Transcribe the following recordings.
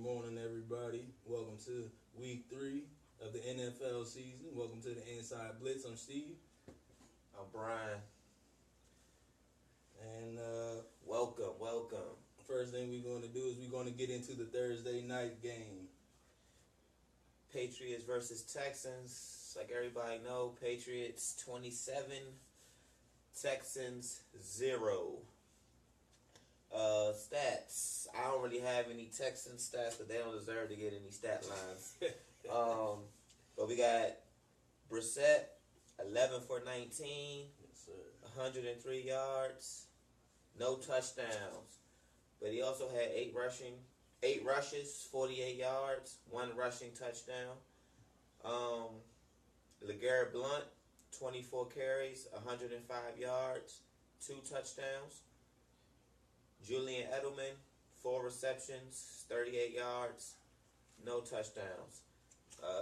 morning, everybody. Welcome to week 3 of the NFL season. Welcome to the Inside Blitz. I'm Steve. I'm Brian. And Welcome. first thing we're going to do is we're going to get into the Thursday night game. Patriots versus Texans. Like everybody know, Patriots 27, Texans 0. Stats. I don't really have any Texans stats, but they don't deserve to get any stat lines. But we got Brissett, 11 for 19, Yes, sir. 103 yards, no touchdowns. But he also had 8 rushes, 48 yards, 1 rushing touchdown. LeGarrette Blount, 24 carries, 105 yards, 2 touchdowns. Julian Edelman, 4 receptions, 38 yards, no touchdowns.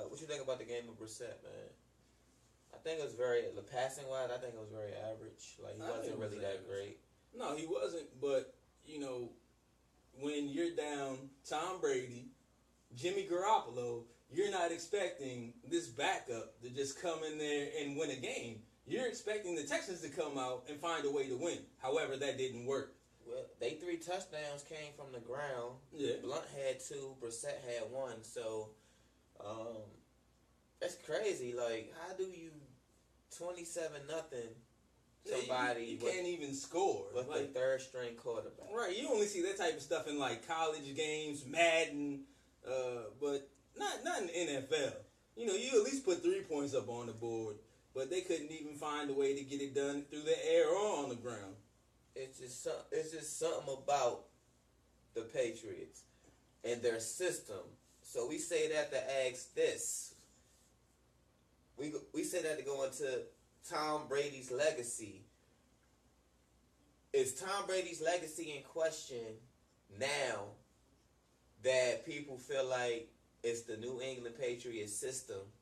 What you think about the game of Brissett, man? I think it was the passing wise, I think it was very average. Like, he wasn't really that great. No, he wasn't, but, when you're down Tom Brady, Jimmy Garoppolo, you're not expecting this backup to just come in there and win a game. You're expecting the Texans to come out and find a way to win. However, that didn't work. Well, they 3 touchdowns came from the ground. Yeah. Blunt had 2, Brissett had 1. So, that's crazy. Like, how do you 27-0 somebody you can't even score with like, the 3rd string quarterback? Right, you only see that type of stuff in like college games, Madden, but not in the NFL. You at least put 3 points up on the board, but they couldn't even find a way to get it done through the air or on the ground. It's just something about the Patriots and their system. So we say that to ask this. We say that to go into Tom Brady's legacy. Is Tom Brady's legacy in question now that people feel like it's the New England Patriots system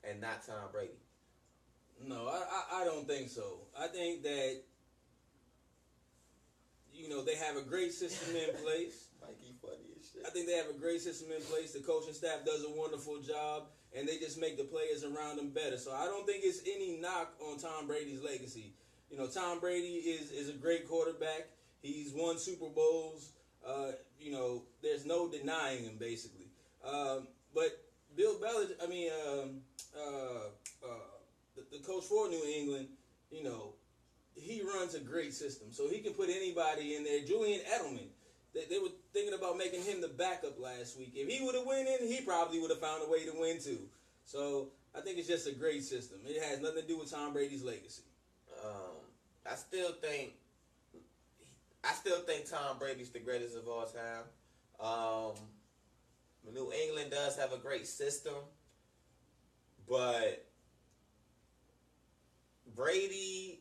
and not Tom Brady? No, I don't think so. I think that they have a great system in place. Mikey funny as shit. I think they have a great system in place. The coaching staff does a wonderful job, and they just make the players around them better. So I don't think it's any knock on Tom Brady's legacy. Tom Brady is a great quarterback. He's won Super Bowls. There's no denying him, basically. But Bill Belichick, the coach for New England, he runs a great system. So he can put anybody in there. Julian Edelman, they were thinking about making him the backup last week. If he would have went in, he probably would have found a way to win too. So I think it's just a great system. It has nothing to do with Tom Brady's legacy. I still think Tom Brady's the greatest of all time. New England does have a great system, but Brady,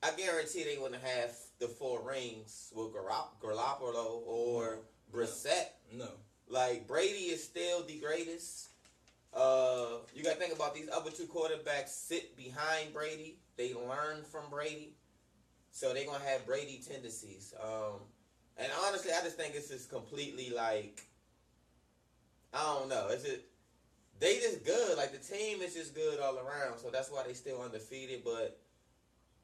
I guarantee they wouldn't have the 4 rings with Garoppolo or Brissett. No. Like, Brady is still the greatest. You got to think about these other 2 quarterbacks sit behind Brady. They learn from Brady. So they're going to have Brady tendencies. And honestly, I just think it's just completely like, I don't know. They just good. Like, the team is just good all around. So that's why they still undefeated. But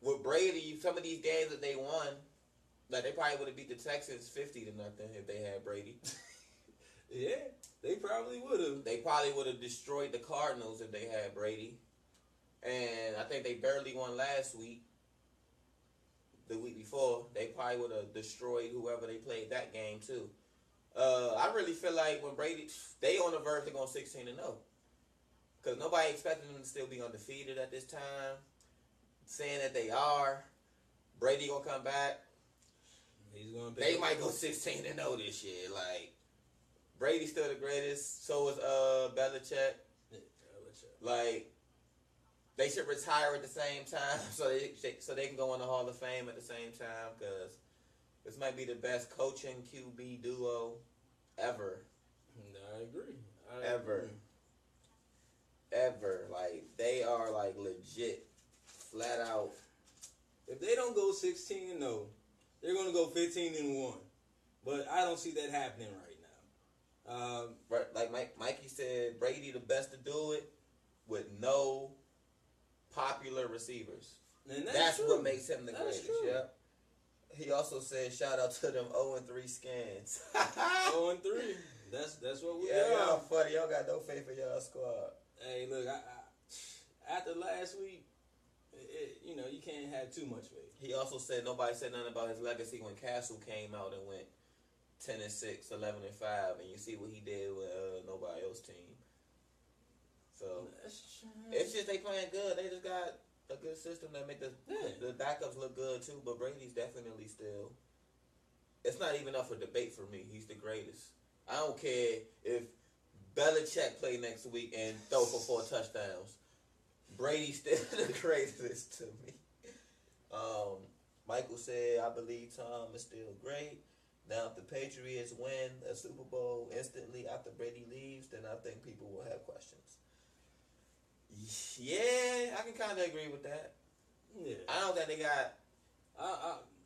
with Brady, some of these games that they won, like, they probably would have beat the Texans 50-0 if they had Brady. Yeah, they probably would have. They probably would have destroyed the Cardinals if they had Brady. And I think they barely won last week. The week before, they probably would have destroyed whoever they played that game too. I really feel like when Brady, they on the verge of going 16-0. Because nobody expected them to still be undefeated at this time. Saying that they are. Brady going to come back. They might go 16-0 this year. Like, Brady's still the greatest. So is Belichick. Yeah, Belichick. Like, they should retire at the same time so they can go in the Hall of Fame at the same time, because this might be the best coaching QB duo ever. I agree. Ever. Like, they are, like, legit, flat out. If they don't go 16-0, they're going to go 15-1. But I don't see that happening right now. Right, like Mikey said, Brady the best to do it with no popular receivers. And that's true. what makes him the greatest. True. Yeah. He also said, "Shout out to them 0-3 skins." 0-3. That's what we are. Yeah, y'all funny. Y'all got no faith in y'all squad. Hey, look, I after last week, you can't have too much faith. He also said nobody said nothing about his legacy when Castle came out and went 10-6, 11-5, and you see what he did with nobody else's team. So it's just they playing good. They just got a good system that make the backups look good too. But Brady's definitely still. It's not even up for debate for me. He's the greatest. I don't care if Belichick play next week and throw for 4 touchdowns. Brady's still the greatest to me. Michael said, "I believe Tom is still great. Now, if the Patriots win a Super Bowl instantly after Brady leaves, then I think people will have questions." Yeah, I can kind of agree with that. Yeah, I don't think they got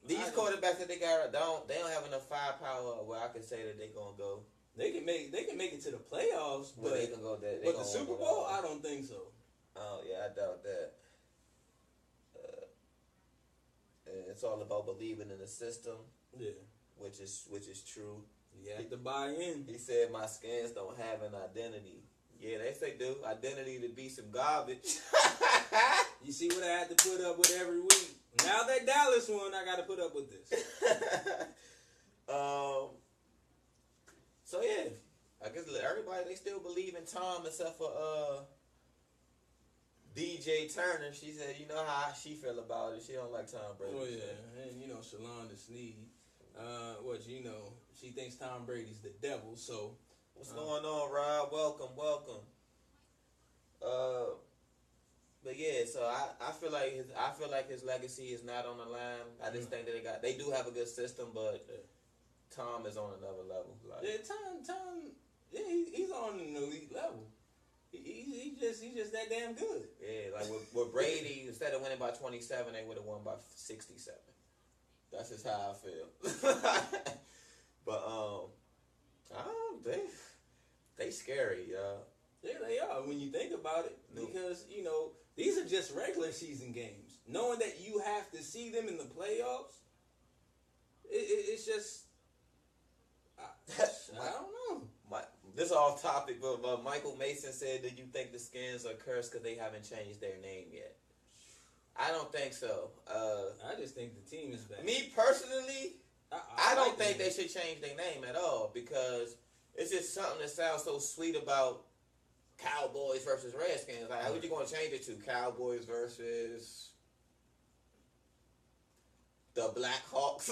these quarterbacks that they got. They don't have enough firepower where I can say that they're gonna go. They can make it to the playoffs, but they can go there. But the Super Bowl, I don't think so. Oh yeah, I doubt that. And it's all about believing in the system. Yeah, which is true. You have to buy in. He said my skins don't have an identity. Yeah, they do. Identity to be some garbage. You see what I had to put up with every week. Now that Dallas won, I got to put up with this. So yeah, I guess everybody they still believe in Tom except for DJ Turner. She said, you know how she feel about it. She don't like Tom Brady. Oh yeah, and Shalonda Sneed. She thinks Tom Brady's the devil. So what's going on, Rob? Welcome. But yeah, so I feel like his legacy is not on the line. I just think that they do have a good system, but Tom is on another level. Like, yeah, Tom, yeah, he's on an elite level. He's just that damn good. Yeah, like with Brady, instead of winning by 27, they would have won by 67. That's just how I feel. But I don't know, they scary, y'all. Yeah, they are when you think about it, because these are just regular season games. Knowing that you have to see them in the playoffs, it's just I don't know. This is off topic, but Michael Mason said, "Do you think the Skins are cursed because they haven't changed their name yet?" I don't think so. I just think the team is bad. Me personally, I don't think they should change their name at all, because it's just something that sounds so sweet about Cowboys versus Redskins. Like, how would you going to change it to Cowboys versus the Black Hawks?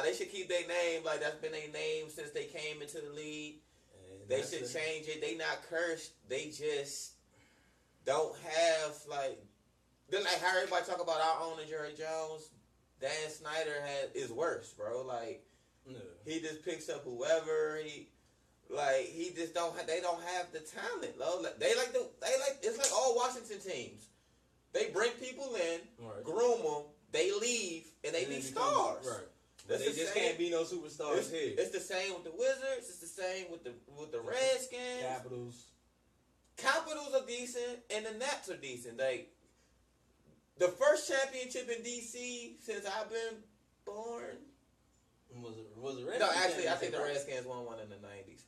They should keep their name. Like, that's been their name since they came into the league. They should change it. They not cursed. They just don't have, they're like how everybody talk about our owner Jerry Jones. Dan Snyder is worse, bro. He just picks up whoever he just don't have. They don't have the talent, though. It's like all Washington teams. They bring people in, groom them, they leave, and they be stars. Right. But they just can't be no superstars here. It's the same with the Wizards. It's the same with the Redskins. Capitals are decent, and the Nats are decent. Like, the first championship in DC since I've been born. Was it Redskins? No, actually, I think the Redskins won one in the 90s.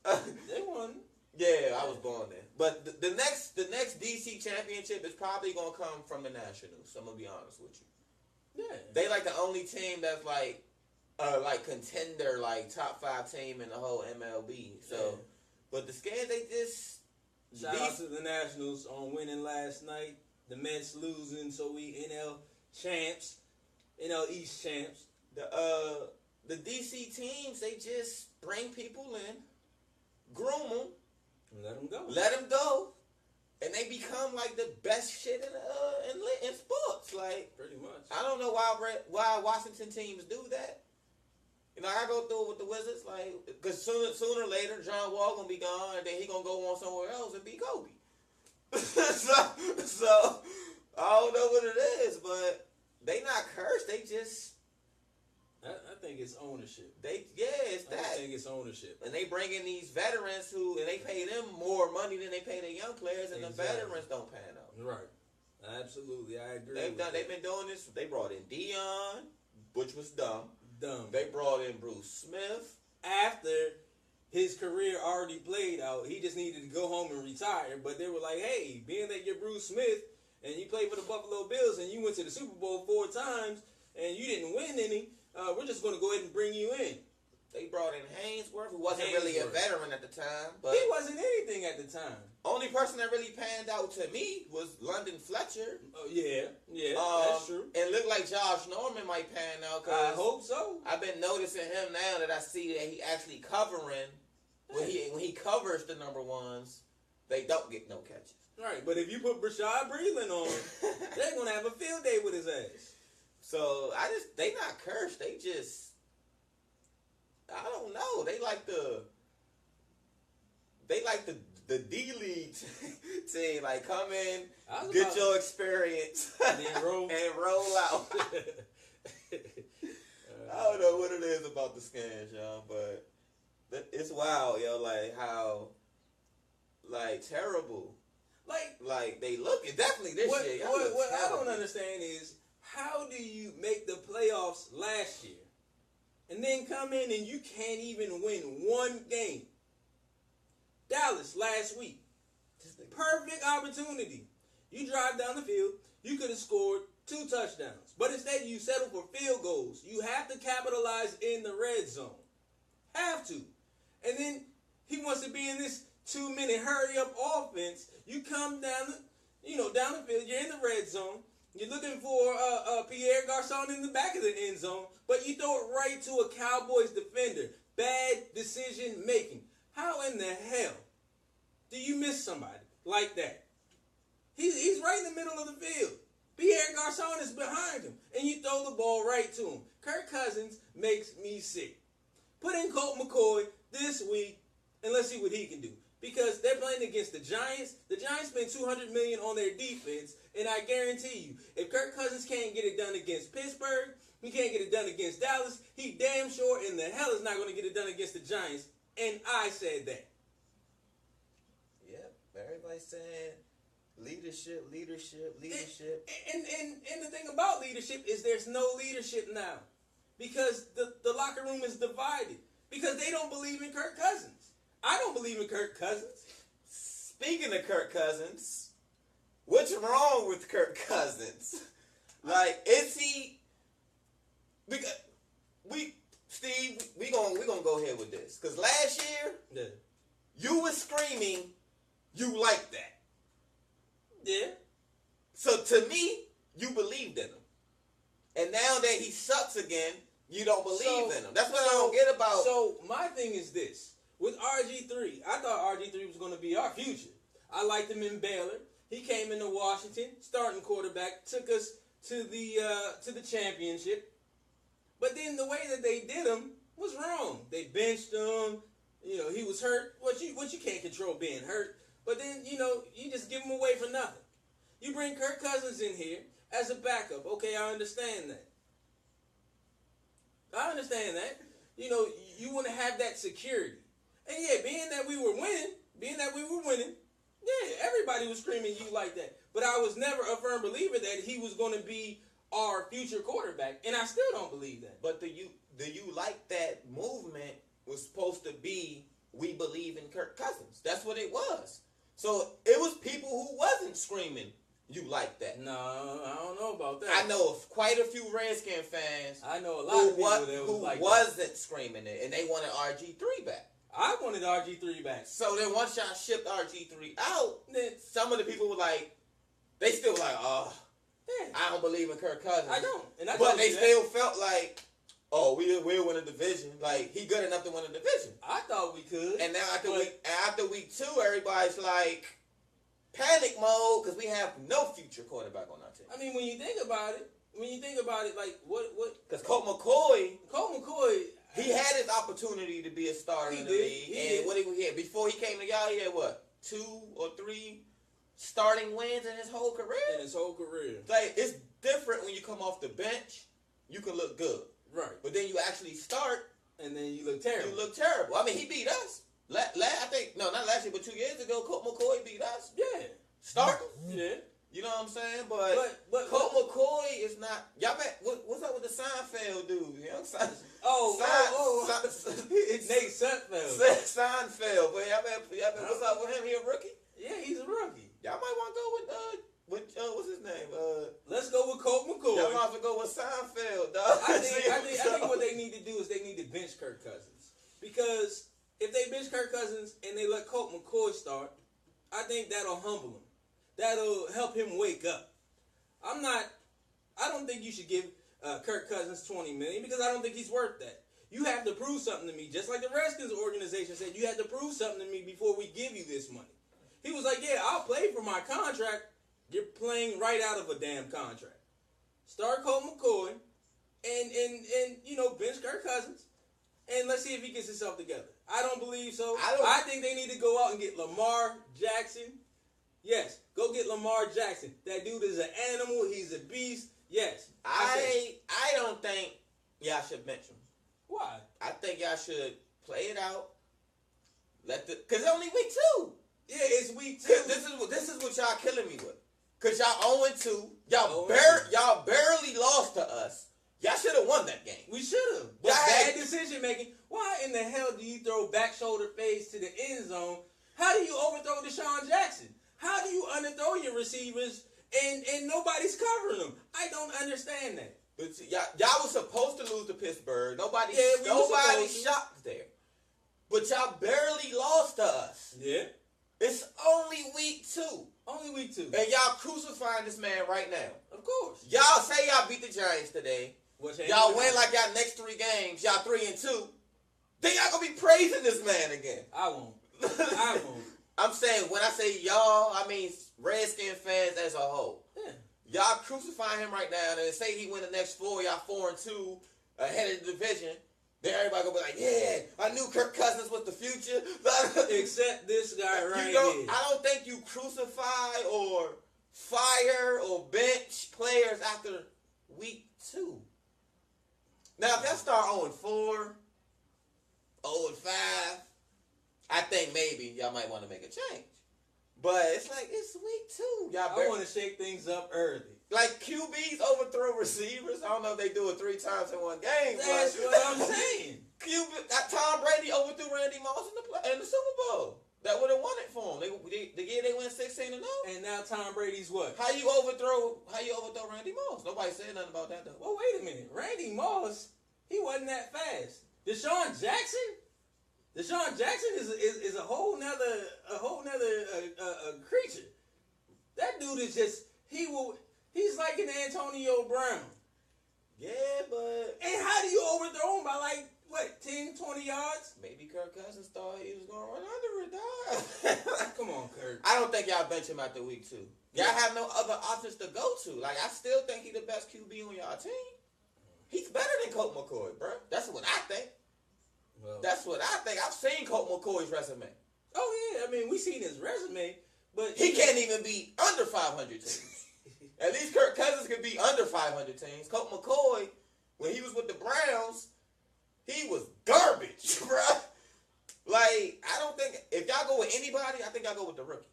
They won. Yeah, I was born then. But the next DC championship is probably gonna come from the Nationals. I'm gonna be honest with you. Yeah. They like the only team that's like contender, like top 5 team in the whole MLB. So, yeah. But the Skins, they just shout out to the Nationals on winning last night. The Mets losing, so we NL champs, NL East champs. The DC teams, they just bring people in, groom them, and let them go, and they become like the best shit in sports. Like, pretty much. I don't know why Washington teams do that. I go through it with the Wizards, because sooner or later John Wall gonna be gone, and then he gonna go on somewhere else and be Kobe. so I don't know what it is, but they not cursed. They just I think it's ownership. It's that. I think it's ownership. And they bring in these veterans and they pay them more money than they pay the young players, and the veterans don't pan out. Right. Absolutely, I agree. They've been doing this. They brought in Dion, which was dumb. They brought in Bruce Smith after his career already played out. He just needed to go home and retire. But they were like, hey, being that you're Bruce Smith and you played for the Buffalo Bills and you went to the Super Bowl 4 times and you didn't win any, we're just going to go ahead and bring you in. They brought in Hainsworth, who wasn't really a veteran at the time. But he wasn't anything at the time. Only person that really panned out to me was London Fletcher. Oh, yeah, that's true. And looked like Josh Norman might pan out. I hope so. I've been noticing him now that I see that he actually covering. When he covers the number ones, they don't get no catches. Right, but if you put Brashad Breeland on, they're going to have a field day with his ass. So, they not cursed. They just, I don't know. They like the D-League team. Like, come in, get your experience, and roll out. I don't know what it is about the Scans, y'all, but it's wild, yo. Like, how, like, terrible. Like they look. Definitely this year. What I don't understand is, how do you make the playoffs last year and then come in and you can't even win one game? Dallas last week. Perfect opportunity. You drive down the field. You could have scored 2 touchdowns. But instead you settle for field goals. You have to capitalize in the red zone. Have to. And then he wants to be in this 2-minute hurry-up offense. You come down the field. You're in the red zone. You're looking for Pierre Garçon in the back of the end zone, but you throw it right to a Cowboys defender. Bad decision making. How in the hell do you miss somebody like that? He's right in the middle of the field. Pierre Garçon is behind him, and you throw the ball right to him. Kirk Cousins makes me sick. Put in Colt McCoy this week, and let's see what he can do. Because they're playing against the Giants. The Giants spent $200 million on their defense, and I guarantee you, if Kirk Cousins can't get it done against Pittsburgh, he can't get it done against Dallas, he damn sure in the hell is not going to get it done against the Giants. And I said that. Yep, everybody's saying leadership. And the thing about leadership is there's no leadership now. Because the locker room is divided. Because they don't believe in Kirk Cousins. I don't believe in Kirk Cousins. Speaking of Kirk Cousins, what's wrong with Kirk Cousins? Like, is he? Because Steve, we gonna go ahead with this. Because last year, you was screaming, you like that. Yeah. So to me, you believed in him, and now that he sucks again, you don't believe in him. That's what I don't get about. So my thing is this. With RG3, I thought RG3 was going to be our future. I liked him in Baylor. He came into Washington, starting quarterback, took us to the championship. But then the way that they did him was wrong. They benched him. You know, he was hurt. What you can't control being hurt. But then, you just give him away for nothing. You bring Kirk Cousins in here as a backup. Okay, I understand that. You want to have that security. And yeah, being that we were winning, yeah, everybody was screaming you like that. But I was never a firm believer that he was going to be our future quarterback, and I still don't believe that. But do you like that movement was supposed to be, we believe in Kirk Cousins? That's what it was. So it was people who wasn't screaming, you like that. No, I don't know about that. I know of quite a few Redskin fans. I know a lot of people who wasn't screaming it, and they wanted RG3 back. I wanted RG3 back. So then once y'all shipped RG3 out, then some of the people were like, they still were like, oh, yeah, I don't believe in Kirk Cousins. I don't. But they still felt like, oh, we'll win a division. Like, he good enough to win a division. I thought we could. And now after week 2, everybody's like, panic mode, because we have no future quarterback on our team. I mean, when you think about it, like, what? Because Colt McCoy, he had his opportunity to be a starter in the league. What did he have? Before he came to y'all, he had what? 2 or 3 starting wins in his whole career? In his whole career. Like, it's different when you come off the bench. You can look good. Right. But then you actually start, and then you look terrible. You look terrible. I mean, he beat us. I think, no, not last year, but 2 years ago, Colt McCoy beat us. Yeah. Starting. Yeah. You know what I'm saying? But Colt McCoy is not. Y'all met, what's up with the Seinfeld dude? You know, It's Nate Seinfeld. Seinfeld. But y'all met, what's up with him? He a rookie? Yeah, he's a rookie. Y'all might want to go with what's his name? Let's go with Colt McCoy. Y'all might have to go with Seinfeld, dog. I think what they need to do is they need to bench Kirk Cousins. Because if they bench Kirk Cousins and they let Colt McCoy start, I think that'll humble him. That'll help him wake up. I don't think you should give Kirk Cousins $20 million because I don't think he's worth that. You have to prove something to me, just like the Redskins organization said. You have to prove something to me before we give you this money. He was like, yeah, I'll play for my contract. You're playing right out of a damn contract. Start Colt McCoy and bench Kirk Cousins. And let's see if he gets himself together. I don't believe so. I think they need to go out and get Lamar Jackson. Yes, go get Lamar Jackson. That dude is an animal. He's a beast. Yes. I don't think y'all should bench him. Why? I think y'all should play it out. Because it's only week 2. Yeah, it's week 2. This is what y'all killing me with. Because y'all 0-2. Y'all barely lost to us. Y'all should have won that game. We should have. But bad decision making. Why in the hell do you throw back shoulder fades to the end zone? How do you overthrow Deshaun Jackson? How do you underthrow your receivers and nobody's covering them? I don't understand that. But y'all was supposed to lose to Pittsburgh. Nobody shocked there. But y'all barely lost to us. Yeah. It's only week 2. Only week 2. And y'all crucifying this man right now. Of course. Y'all say y'all beat the Giants today. Y'all win like y'all next 3 games. Y'all 3-2. Then y'all gonna be praising this man again. I won't. I'm saying, when I say y'all, I mean Redskin fans as a whole. Yeah. Y'all crucifying him right now, and say he win the next 4, y'all 4-2, ahead of the division. Then everybody gonna be like, yeah, I knew Kirk Cousins was the future. Except this guy right here. I don't think you crucify or fire or bench players after week 2. Now, if y'all start 0-4, 0-5, I think maybe y'all might want to make a change. But it's like, it's week 2. I want to shake things up early. Like QBs overthrow receivers. I don't know if they do it 3 times in one game. That's what I'm saying. Tom Brady overthrew Randy Moss in the Super Bowl. That would have won it for him. The year they went 16-0. And now Tom Brady's what? How you overthrow Randy Moss? Nobody said nothing about that though. Well, wait a minute. Randy Moss, he wasn't that fast. Deshaun Jackson is a whole nother creature. That dude is just he's like an Antonio Brown. Yeah, but and how do you overthrow him by like what 10, 20 yards? Maybe Kirk Cousins thought he was gonna run under it, dog. Come on, Kirk. I don't think y'all bench him after week 2. Y'all have no other options to go to. Like, I still think he's the best QB on y'all team. He's better than Colt McCoy, bro. That's what I think. Well, that's what I think. I've seen Colt McCoy's resume. Oh yeah, I mean we seen his resume, but he can't even be under 500 teams. At least Kirk Cousins could be under 500 teams. Colt McCoy, when he was with the Browns, he was garbage, bro. Like, I don't think, if y'all go with anybody, I think y'all go with the rookie.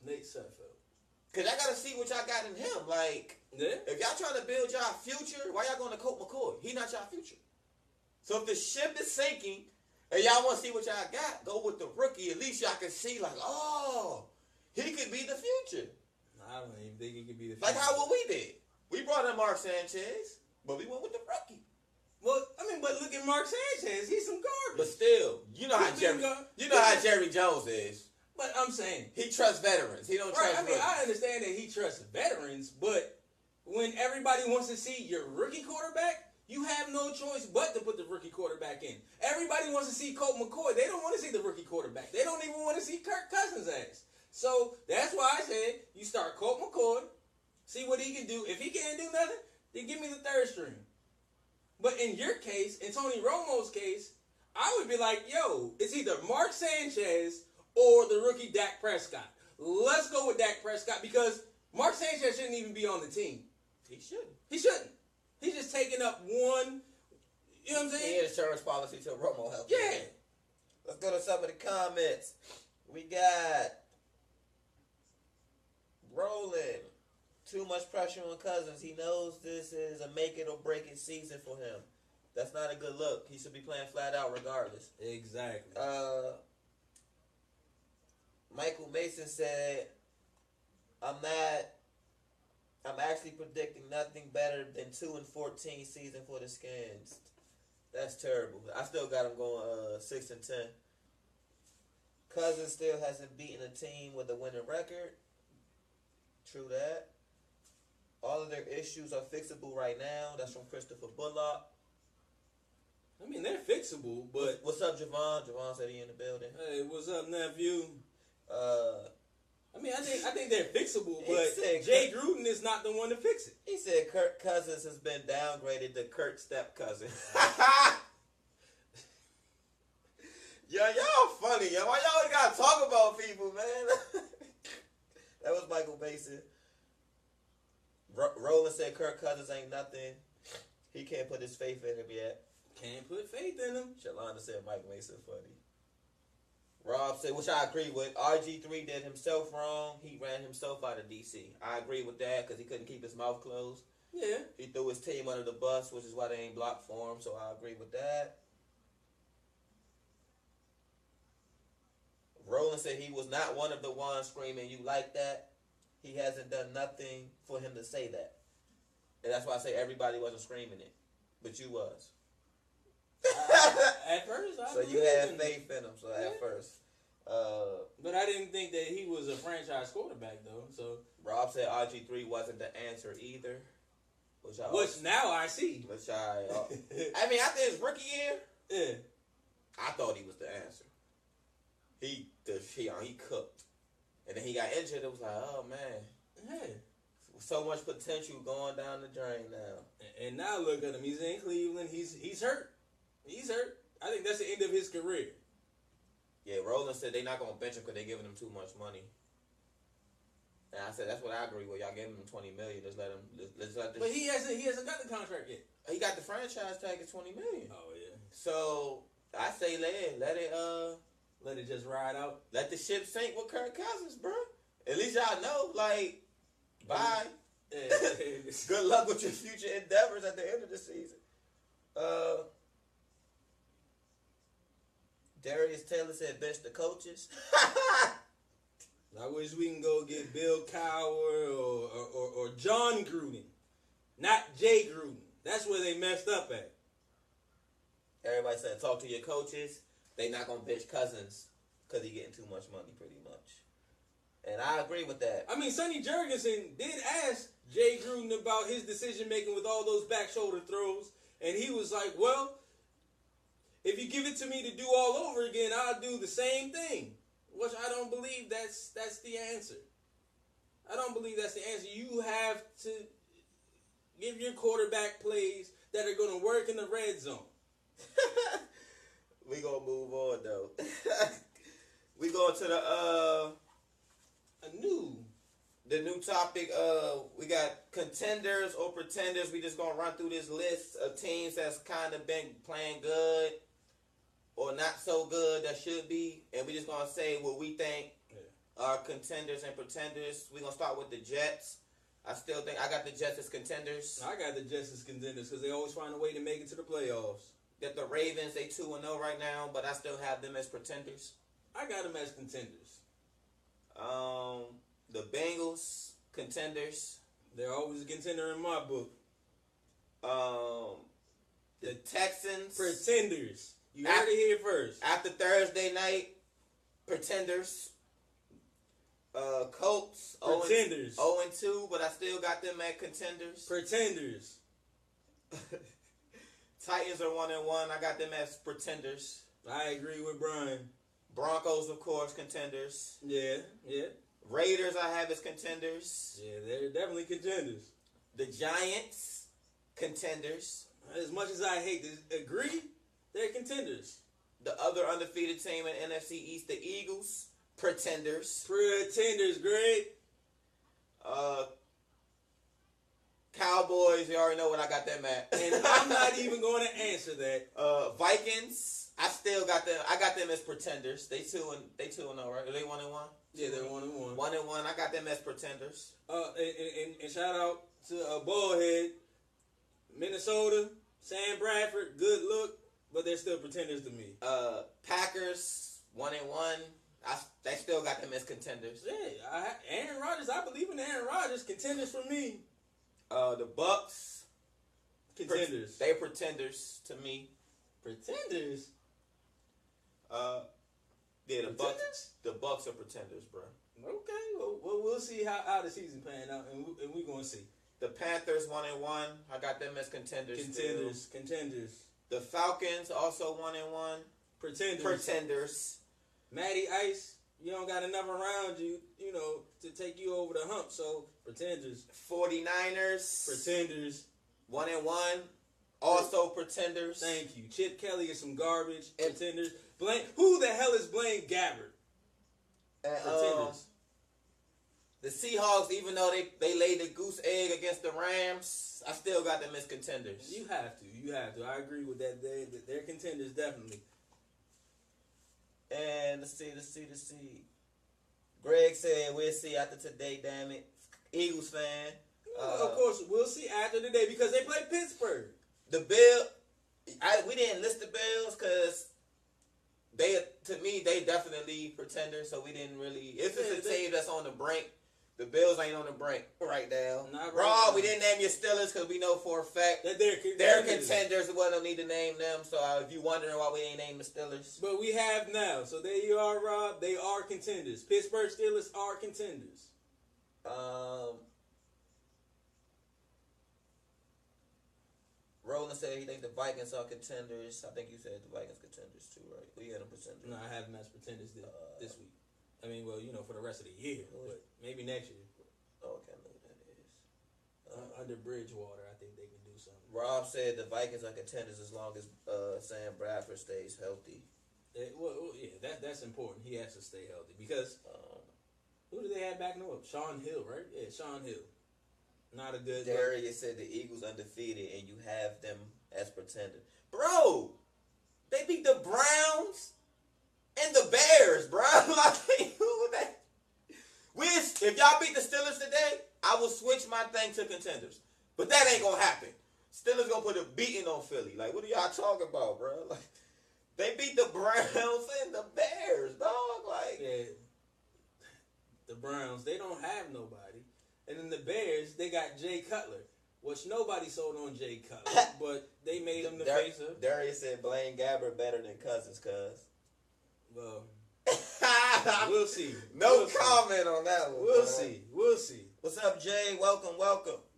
Nate Seinfeld. Because I got to see what y'all got in him. Like, if y'all trying to build y'all future, why y'all going to Colt McCoy? He not y'all future. So if the ship is sinking and y'all want to see what y'all got, go with the rookie. At least y'all can see, like, oh, he could be the future. I don't even think he could be the future. Like how what we did. We brought in Mark Sanchez, but we went with the rookie. Well, I mean, but look at Mark Sanchez. He's some garbage. But still, you know how Jerry Jones is. But I'm saying he trusts veterans. He don't trust rookies. I understand that he trusts veterans, but when everybody wants to see your rookie quarterback, you have no choice but to put the rookie quarterback in. Everybody wants to see Colt McCoy. They don't want to see the rookie quarterback. They don't even want to see Kirk Cousins' ass. So that's why I said you start Colt McCoy, see what he can do. If he can't do nothing, then give me the third string. But in your case, in Tony Romo's case, I would be like, yo, it's either Mark Sanchez or the rookie Dak Prescott. Let's go with Dak Prescott because Mark Sanchez shouldn't even be on the team. He shouldn't. He shouldn't. He's just taking up one You know what I'm He saying? had insurance policy till Romo helped. Yeah. Let's go to some of the comments. We got Roland. Too much pressure on Cousins. He knows this is a make it or break it season for him. That's not a good look. He should be playing flat out regardless. Exactly. Michael Mason said, I'm actually predicting nothing better than 2-14 season for the Skins. That's terrible. I still got him going 6-10. Cousins still hasn't beaten a team with a winning record. True that. All of their issues are fixable right now. That's from Christopher Bullock. I mean, they're fixable, but... What's up, Javon? Javon said he in the building. Hey, what's up, nephew? I mean, I think they're fixable, He but said Jay Gruden is not the one to fix it. He said Kirk Cousins has been downgraded to Kurt Step Cousin. Yo, y'all funny, yo. Why y'all gotta talk about people, man? That was Michael Mason. Roland said Kirk Cousins ain't nothing. He can't put his faith in him yet. Can't put faith in him. Shalonda said Mike Mason funny. Rob said, which I agree with, RG3 did himself wrong. He ran himself out of DC. I agree with that because he couldn't keep his mouth closed. Yeah. He threw his team under the bus, which is why they ain't blocked for him, so I agree with that. Roland said he was not one of the ones screaming, you like that? He hasn't done nothing for him to say that. And that's why I say everybody wasn't screaming it. But you was. At first, so you had faith in him. So yeah. At first, but I didn't think that he was a franchise quarterback though. So Rob said RG3 wasn't the answer either, which now I see. I mean, after his rookie year, yeah, I thought he was the answer. He cooked, and then he got injured. It was like, oh man, yeah. So much potential going down the drain now. And now look at him. He's in Cleveland. He's hurt. He's hurt. I think that's the end of his career. Yeah, Roland said they're not going to bench him because they're giving him too much money. And I said, that's what I agree with. Y'all giving him $20 million. Let's let him. Let's let this. But he hasn't got the contract yet. He got the franchise tag at $20 million. Oh yeah. So I say let it just ride out. Let the ship sink with Kirk Cousins, bro. At least y'all know, like, bye. Yeah. Good luck with your future endeavors at the end of the season. Darius Taylor said bench the coaches. I wish we can go get Bill Cowher or John Gruden, not Jay Gruden. That's where they messed up at. Everybody said talk to your coaches. They not gonna bench Cousins because he getting too much money, pretty much. And I agree with that. I mean, Sonny Jurgensen did ask Jay Gruden about his decision making with all those back shoulder throws, and he was like, "Well, if you give it to me to do all over again, I'll do the same thing." Which I don't believe that's the answer. I don't believe that's the answer. You have to give your quarterback plays that are going to work in the red zone. We gonna move on though. We going to the new topic. We got contenders or pretenders. We just gonna run through this list of teams that's kind of been playing good or not so good that should be, and we just gonna say what we think are contenders and pretenders. We gonna start with the Jets. I still think I got the Jets as contenders. I got the Jets as contenders because they always find a way to make it to the playoffs. That the Ravens, they 2-0 right now, but I still have them as pretenders. I got them as contenders. The Bengals, contenders. They're always a contender in my book. The Texans, pretenders. You heard it here first. After Thursday night, pretenders. Colts, pretenders. 0-2, but I still got them at contenders. Pretenders. Titans are 1-1. I got them as pretenders. I agree with Brian. Broncos, of course, contenders. Yeah. Raiders, I have as contenders. Yeah, they're definitely contenders. The Giants, contenders. As much as I hate to agree, they're contenders. The other undefeated team in NFC East, the Eagles, pretenders. Pretenders, great. Cowboys, you already know what I got them at. And I'm not even going to answer that. Vikings, I still got them. I got them as pretenders. They 2-0, right? Are they 1-1? Yeah, they're 1-1. 1-1. I got them as pretenders. And shout out to Ballhead, Minnesota, Sam Bradford. Good look, but they're still pretenders to me. Packers 1-1. They still got them as contenders. Yeah, Aaron Rodgers. I believe in Aaron Rodgers. Contenders for me. The Bucks. Contenders. They're pretenders to me. Pretenders. Yeah, the Bucks are pretenders, bro. Okay, well we'll see how the season pan out, and we're gonna see. The Panthers 1-1. I got them as contenders. Contenders. The Falcons also 1-1. Pretenders. Matty Ice, you don't got enough around you, to take you over the hump. So pretenders. 49ers. Pretenders. 1-1. Also pretenders. Thank you. Chip Kelly is some garbage. Pretenders. Who the hell is Blaine Gabbert? Pretenders. The Seahawks, even though they laid the goose egg against the Rams, I still got them as contenders. You have to. I agree with that. They're contenders, definitely. And let's see. Greg said, we'll see after today, damn it. Eagles fan. Of course, we'll see after today because they play Pittsburgh. The we didn't list the Bills because to me, they definitely pretenders, so we didn't really. If it's a team that's on the brink, the Bills ain't on the brink right now. We didn't name your Steelers because we know for a fact that they're contenders. We don't need to name them. So if you wondering why we ain't named the Steelers, but we have now. So there you are, Rob. They are contenders. Pittsburgh Steelers are contenders. Roland said he think the Vikings are contenders. I think you said the Vikings contenders too, right? We had them pretenders. No, I have them as pretenders this week. I mean, well, for the rest of the year, but maybe next year. Oh, okay, I know what that is. Under Bridgewater, I think they can do something. Rob said the Vikings are contenders as long as Sam Bradford stays healthy. That's important. He has to stay healthy because who do they have backing him up? Sean Hill, right? Yeah, Sean Hill. Not a good. Darius said the Eagles undefeated and you have them as pretenders. Bro, they beat the Browns and the Bears, bro. Like, who that? If y'all beat the Steelers today, I will switch my thing to contenders. But that ain't gonna happen. Steelers gonna put a beating on Philly. Like, what are y'all talking about, bro? Like, they beat the Browns and the Bears, dog. Like, yeah, the Browns, they don't have nobody. And then the Bears, they got Jay Cutler, which nobody sold on Jay Cutler, but they made him the face of. Darius said Blaine Gabbert better than Cousins, cuz. Well, we'll see. No comment on that one. We'll see. What's up, Jay? Welcome.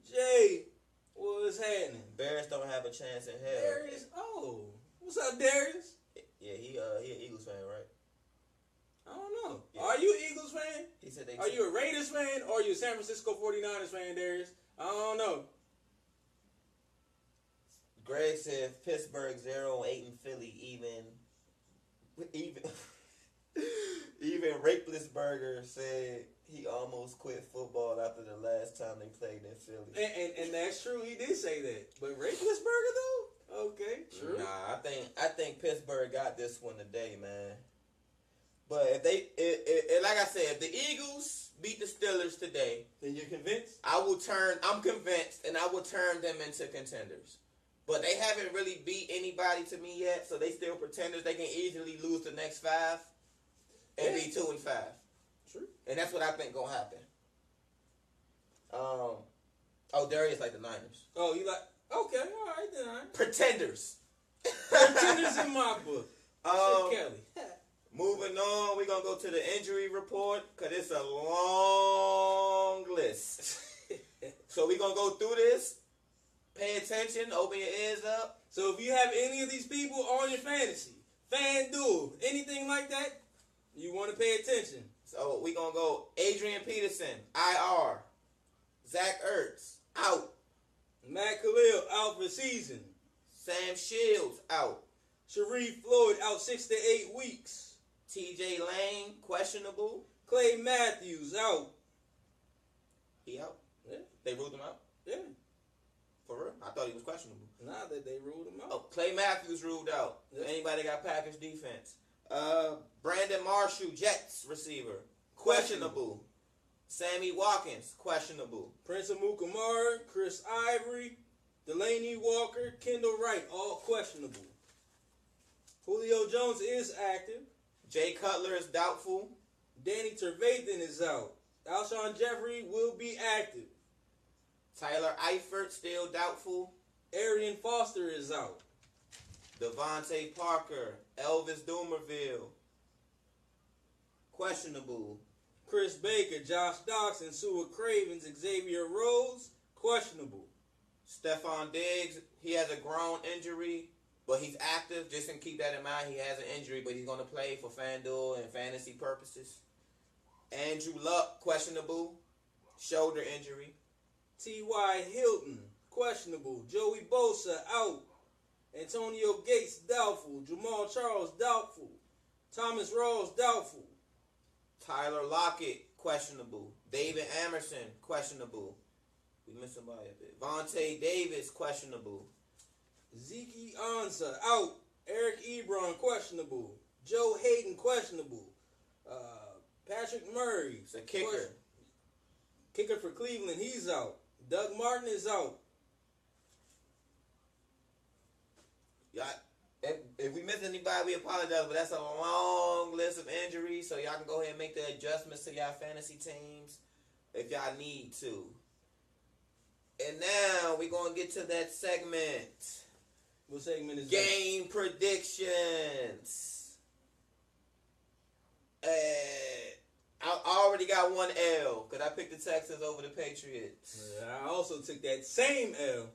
Jay, what's happening? Bears don't have a chance in hell. Darius, what's up, Darius? Yeah, he an Eagles fan, right? I don't know. Yeah. Are you an Eagles fan? He said they. Are you a Raiders fan or are you a San Francisco 49ers fan, Darius? I don't know. Greg said Pittsburgh 0-8 in Philly even Rapelessburger said he almost quit football after the last time they played in Philly. And that's true. He did say that. But Rapelessburger though? Okay, true. Nah, I think Pittsburgh got this one today, man. But if they, like I said, if the Eagles beat the Steelers today, then you're convinced? I'm convinced, and I will turn them into contenders. But they haven't really beat anybody to me yet, so they still pretenders. They can easily lose the next 5 and be 2-5. True. And that's what I think gonna happen. Darius like the Niners. Oh, you like? Okay, all right then. All right. Pretenders. Pretenders in my book. Chip Kelly. Moving on, we're going to go to the injury report because it's a long list. So we're going to go through this. Pay attention. Open your ears up. So if you have any of these people on your fantasy, FanDuel, anything like that, you want to pay attention. So we're going to go Adrian Peterson, IR. Zach Ertz, out. Matt Khalil, out for season. Sam Shields, out. Sharif Floyd, out 6 to 8 weeks. TJ Lane, questionable. Clay Matthews, out. He out? Yeah. They ruled him out? Yeah. For real? I thought he was questionable. Nah, that they ruled him out. Oh, Clay Matthews ruled out. Yes. Anybody got Packers defense? Brandon Marshall, Jets receiver, questionable. Sammy Watkins, questionable. Prince Amukamara, Chris Ivory, Delaney Walker, Kendall Wright, all questionable. Julio Jones is active. Jay Cutler is doubtful. Danny Trevathan is out. Alshon Jeffrey will be active. Tyler Eifert still doubtful. Arian Foster is out. Devontae Parker, Elvis Dumerville, questionable. Chris Baker, Josh Doxson, Sua Cravens, Xavier Rhodes, questionable. Stephon Diggs, he has a groin injury, but he's active. Just to keep that in mind, he has an injury, but he's going to play for FanDuel and fantasy purposes. Andrew Luck, questionable, shoulder injury. T.Y. Hilton, questionable. Joey Bosa, out. Antonio Gates, doubtful. Jamal Charles, doubtful. Thomas Rawls, doubtful. Tyler Lockett, questionable. David Amerson, questionable. We missed somebody a bit. Vontae Davis, questionable. Zeke Ansah, out. Eric Ebron, questionable. Joe Hayden, questionable. Patrick Murray, It's a kicker. Kicker for Cleveland, he's out. Doug Martin is out. Y'all, if we missed anybody, we apologize, but that's a long list of injuries, so y'all can go ahead and make the adjustments to y'all fantasy teams if y'all need to. And now we're going to get to that segment. What segment is Game predictions. I already got one L because I picked the Texans over the Patriots. I also took that same L.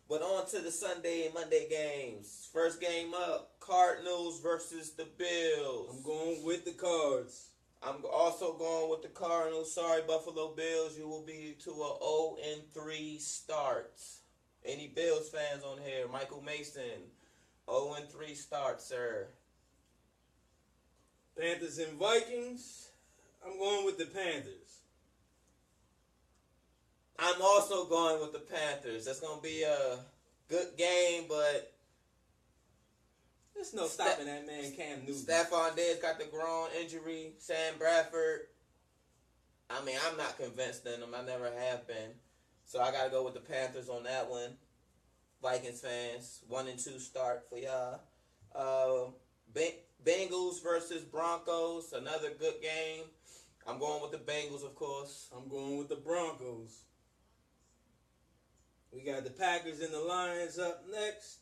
But on to the Sunday and Monday games. First game up, Cardinals versus the Bills. I'm going with the Cards. I'm also going with the Cardinals. Sorry, Buffalo Bills. You will be to a 0-3 start. Any Bills fans on here? Michael Mason, 0-3 start, sir. Panthers and Vikings. I'm going with the Panthers. I'm also going with the Panthers. That's going to be a good game, but there's no stopping that man Cam Newton. Stephon Diggs got the groin injury. Sam Bradford, I mean, I'm not convinced in him. I never have been. So I got to go with the Panthers on that one. Vikings fans, 1-2 start for y'all. Bengals versus Broncos, another good game. I'm going with the Bengals, of course. I'm going with the Broncos. We got the Packers and the Lions up next.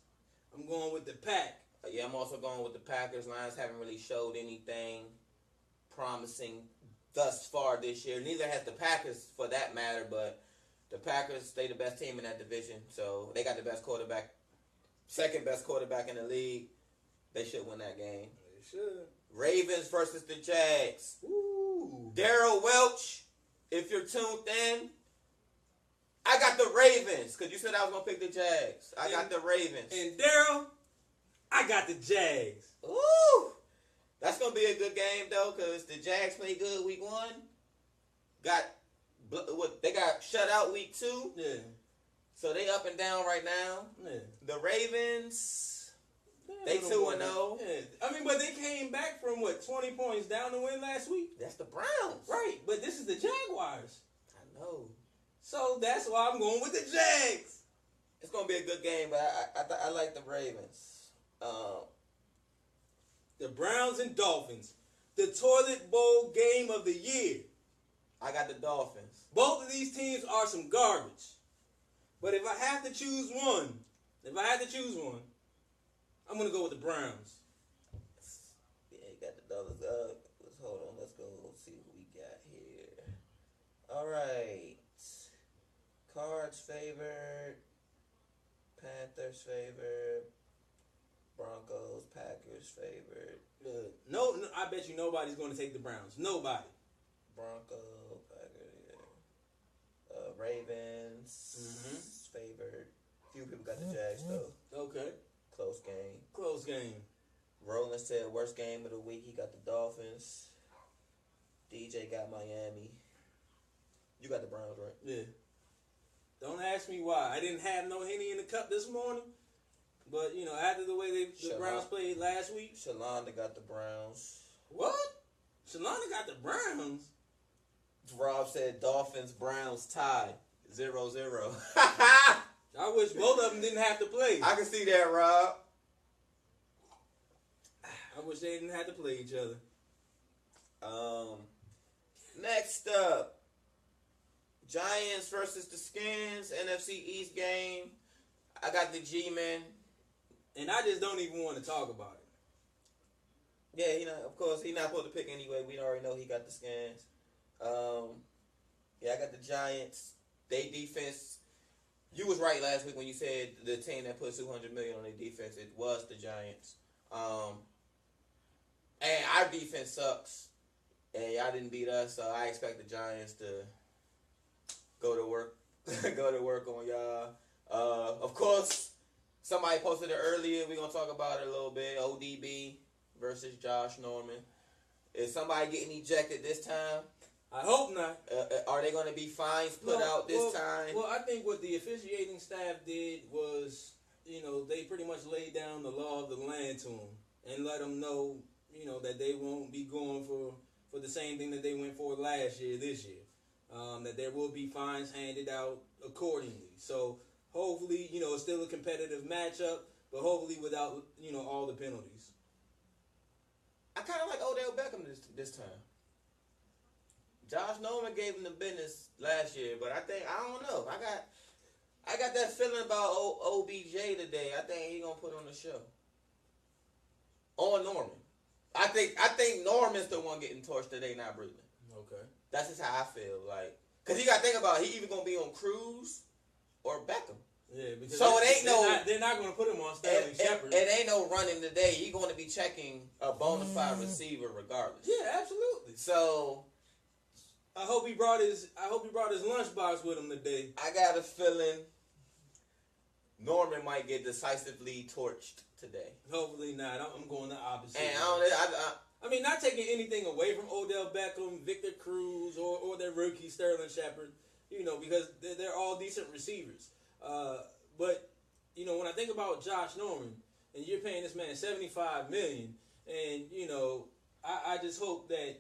I'm going with the Pack. Yeah, I'm also going with the Packers. Lions haven't really showed anything promising thus far this year. Neither has the Packers, for that matter, but the Packers, they the best team in that division. So they got the best quarterback, second best quarterback in the league. They should win that game. They should. Ravens versus the Jags. Ooh. Daryl Welch, if you're tuned in, I got the Ravens, because you said I was going to pick the Jags. I got the Ravens. And Daryl, I got the Jags. Ooh. That's going to be a good game, though, because the Jags played good week 1. They got shut out week 2. Yeah. So they up and down right now. Yeah. The Ravens, they 2-0. Yeah. I mean, but they came back from, 20 points down to win last week? That's the Browns. Right, but this is the Jaguars. I know. So that's why I'm going with the Jags. It's going to be a good game, but I like the Ravens. The Browns and Dolphins. The toilet bowl game of the year. I got the Dolphins. Both of these teams are some garbage. But if I have to choose one, I'm going to go with the Browns. Yeah, you got the dollars. Hold on. Let's go see what we got here. All right. Cards favored. Panthers favored. Broncos, Packers favored. No, I bet you nobody's going to take the Browns. Nobody. Broncos, Packers, yeah. Ravens favored. Few people got the Jags though. Okay. Close game. Close game. Roland said worst game of the week. He got the Dolphins. DJ got Miami. You got the Browns, right? Yeah. Don't ask me why. I didn't have no Henny in the cup this morning. But, after the way the Browns played last week. Shalonda got the Browns. What? Shalonda got the Browns? Rob said Dolphins, Browns tied 0-0. I wish both of them didn't have to play. I can see that, Rob. I wish they didn't have to play each other. Next up, Giants versus the Skins, NFC East game. I got the G-Men. And I just don't even want to talk about it. Yeah, of course, he's not supposed to pick anyway. We already know he got the Skins. I got the Giants. They defense. You was right last week when you said the team that put $200 million on their defense. It was the Giants. And our defense sucks. And y'all didn't beat us, so I expect the Giants to go to work. Go to work on y'all. Of course, somebody posted it earlier. We're going to talk about it a little bit. ODB versus Josh Norman. Is somebody getting ejected this time? I hope not. Are they going to be fines put out this time? Well, I think what the officiating staff did was, they pretty much laid down the law of the land to them and let them know, that they won't be going for the same thing that they went for last year, this year. That there will be fines handed out accordingly. So hopefully, it's still a competitive matchup, but hopefully without, all the penalties. I kind of like Odell Beckham this time. Josh Norman gave him the business last year, but I don't know. I got that feeling about OBJ today. I think he gonna put on the show. On Norman. I think Norman's the one getting torched today, not Breland. Okay. That's just how I feel. Like, cause you gotta think about it, he either gonna be on Cruz or Beckham. Yeah, because so it ain't they're not gonna put him on Sterling Shepard. It ain't no running today. He's gonna be checking a bona fide receiver regardless. Yeah, absolutely. So I hope he brought his lunchbox with him today. I got a feeling Norman might get decisively torched today. Hopefully not. I'm going the opposite. And I mean, not taking anything away from Odell Beckham, Victor Cruz, or their rookie Sterling Shepard, because they're all decent receivers. But when I think about Josh Norman, and you're paying this man $75 million, and I just hope that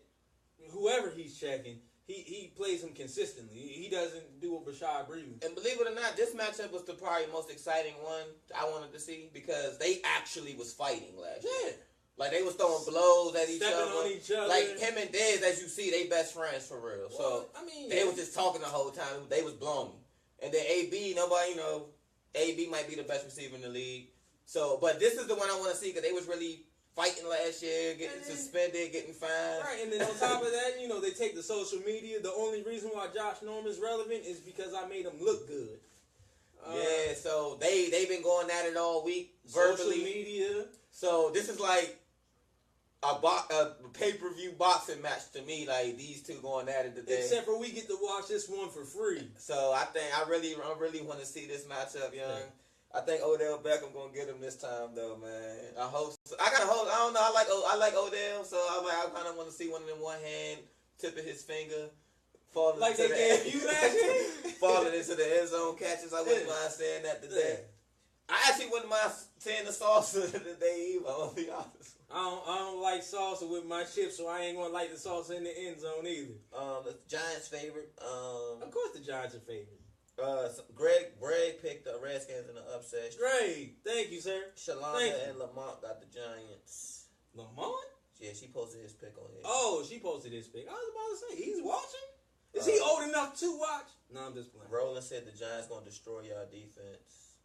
whoever he's checking, he plays him consistently. He doesn't do a Rashad Breeland. And believe it or not, this matchup was the probably most exciting one I wanted to see because they actually was fighting last year. Like, they was throwing blows at each other. Like, him and Dez, as you see, they best friends for real. So, they was just talking the whole time. They was blowing me. And then AB, AB might be the best receiver in the league. So, but this is the one I want to see because they was really fighting last year, getting suspended, getting fined. Right, and then on top of that, they take the social media. The only reason why Josh Norman's relevant is because I made him look good. So they've been going at it all week, verbally. Social media. So this is like a pay-per-view boxing match to me. Like, these two going at it today. Except for we get to watch this one for free. So I think I really want to see this matchup, young. Yeah. I think Odell Beckham gonna get him this time, though, man. I hope. So. I gotta hope. I don't know. I like Odell, so I kind of want to see one of them one hand tipping his finger, falling like into they gave you last year, falling into the end zone catches. I wouldn't mind saying that today. I actually wouldn't mind saying the salsa today either. I'm gonna be honest. I don't like salsa with my chips, so I ain't gonna like the salsa in the end zone either. The Giants' favorite. Of course, the Giants are favorite. Greg picked the Redskins in the upset. Greg, thank you, sir. Shalonda and Lamont got the Giants. Lamont? Yeah, she posted his pick on here. Oh, she posted his pick. I was about to say, he's watching? Is he old enough to watch? No, I'm just playing. Roland said the Giants gonna destroy y'all defense.